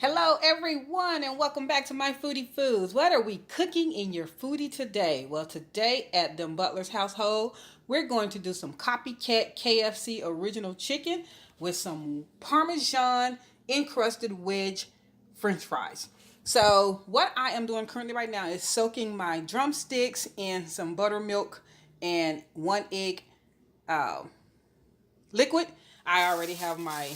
Hello everyone and welcome back to my Foodie Foods. What are we cooking in your foodie today? Well, today at DemButlers household, we're going to do some Copycat KFC original chicken with some Parmesan encrusted wedge French fries. So what I am doing currently right now is soaking my drumsticks in some buttermilk and 1 egg liquid. I already have my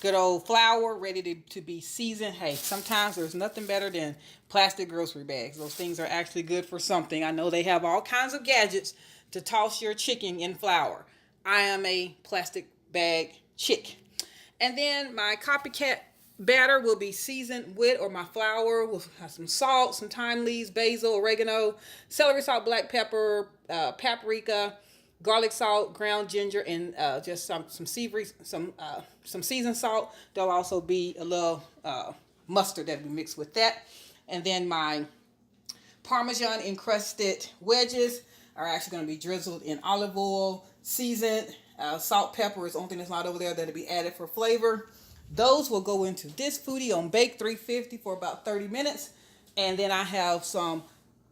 good old flour ready to be seasoned. Hey, sometimes there's nothing better than plastic grocery bags. Those things are actually good for something. I know they have all kinds of gadgets to toss your chicken in flour. I am a plastic bag chick. And then my Copycat batter will be seasoned with, or my flour will have some salt, some thyme leaves, basil, oregano, celery salt, black pepper, paprika, garlic salt, ground ginger, and just some savory, some seasoned salt. There'll also be a little mustard that we mix with that. And then my Parmesan encrusted wedges are actually going to be drizzled in olive oil, seasoned. Salt, pepper is the only thing that's not over there that'll be added for flavor. Those will go into this foodie on bake 350 for about 30 minutes. And then I have some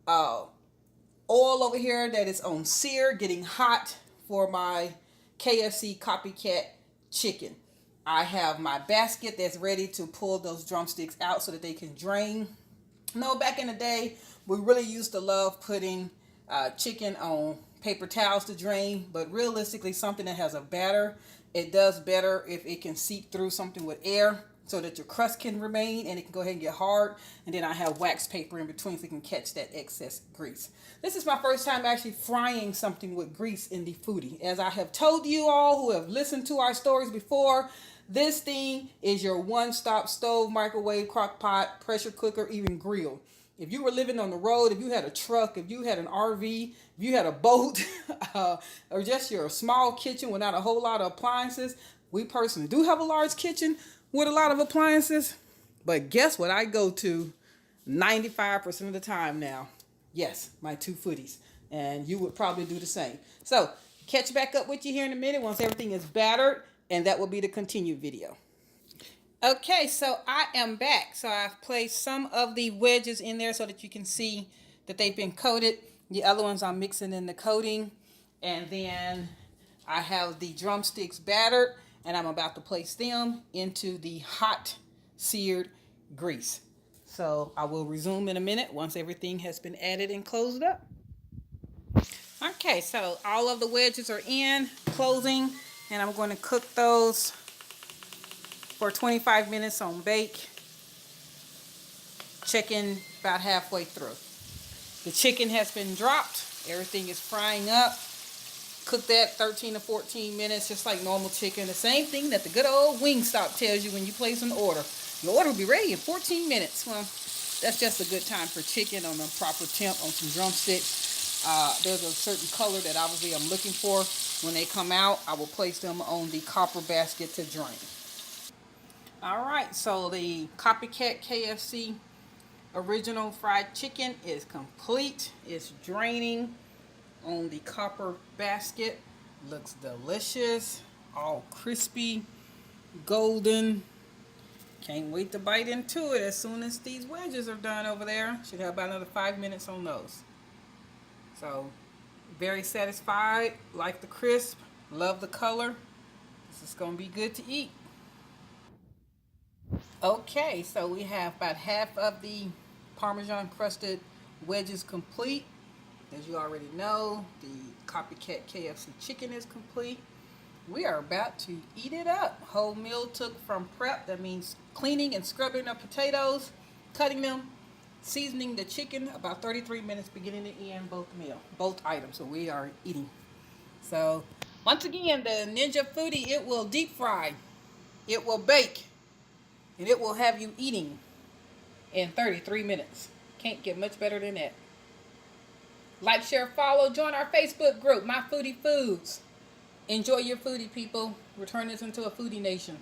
oil over here that is on sear, getting hot for my KFC Copycat chicken. I have my basket that's ready to pull those drumsticks out so that they can drain. Back in the day, we really used to love putting chicken on paper towels to drain, but realistically, something that has a batter, it does better if it can seep through something with air, so that your crust can remain and it can go ahead and get hard. And then I have wax paper in between so you can catch that excess grease. This is my first time actually frying something with grease in the foodie. As I have told you all who have listened to our stories before, this thing is your one-stop stove, microwave, crock pot, pressure cooker, even grill. If you were living on the road, if you had a truck, if you had an RV, if you had a boat, or just your small kitchen without a whole lot of appliances, we personally do have a large kitchen with a lot of appliances, but guess what I go to 95% of the time now? Yes, my two foodies, and you would probably do the same. So catch back up with you here in a minute once everything is battered, and that will be the continued video. Okay, so I am back. So I've placed some of the wedges in there so that you can see that they've been coated. The other ones I'm mixing in the coating, and then I have the drumsticks battered, and I'm about to place them into the hot seared grease. So I will resume in a minute once everything has been added and closed up. Okay, so all of the wedges are in, closing, and I'm going to cook those for 25 minutes on bake. Chicken about halfway through. The chicken has been dropped. Everything is frying up. Cook that 13 to 14 minutes, just like normal chicken. The same thing that the good old Wingstop tells you when you place an order. Your order will be ready in 14 minutes. Well, that's just a good time for chicken on a proper temp on some drumsticks. There's a certain color that obviously I'm looking for. When they come out, I will place them on the copper basket to drain. Alright, so the Copycat KFC original fried chicken is complete. It's draining on the copper basket. Looks delicious, all crispy, golden. Can't wait to bite into it as soon as these wedges are done over there. Should have about another 5 minutes on those. So very satisfied, like the crisp, love the color. This is going to be good to eat. Okay, so we have about half of the Parmesan crusted wedges complete. As you already know, the Copycat KFC chicken is complete. We are about to eat it up. Whole meal took from prep. That means cleaning and scrubbing the potatoes, cutting them, seasoning the chicken, about 33 minutes beginning to end, both items. So we are eating. So once again, the Ninja Foodie, it will deep fry, it will bake, and it will have you eating in 33 minutes. Can't get much better than that. Like, share, follow, join our Facebook group, My Foodie Foods. Enjoy your foodie, people. We're turning this into a foodie nation.